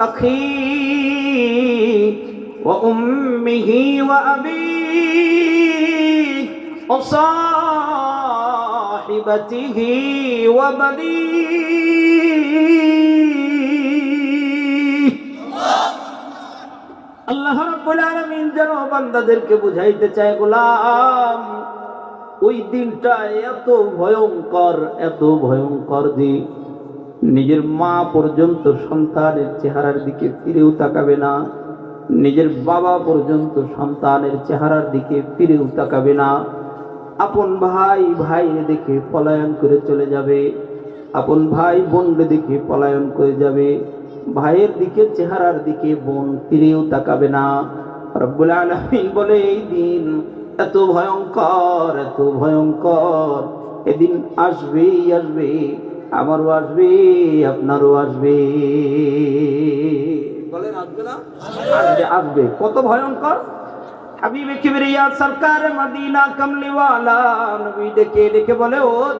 أخي وأمه وأبيه وصاحبته وبنيه আল্লাহ রাব্বুল আলামিন যেন বান্দাদেরকে বুঝাইতে চায়, গোলাম ওই দিনটা এত ভয়ঙ্কর যে নিজের মা পর্যন্ত সন্তানের চেহারার দিকে ফিরেও তাকাবে না, নিজের বাবা পর্যন্ত সন্তানের চেহারার দিকে ফিরেও তাকাবে না। আপন ভাই দেখে পলায়ন করে চলে যাবে, আপন ভাই বোনকে দেখে পলায়ন করে যাবে, ভাইয়ের দিকে চেহারার দিকে বোন ফিরেও তাকাবে না। রব্বুল আলামিন বলে এই দিন এত ভয়ঙ্কর, এদিন আসবেই আসবে, আমারও আসবে, আপনারও আসবে। বলেন আসবে না? আসবে। কত ভয়ঙ্কর! হাবিবে কিবরিয়া সরকার মদিনা কামলিওয়ালা নবী ডেকে বলে, ও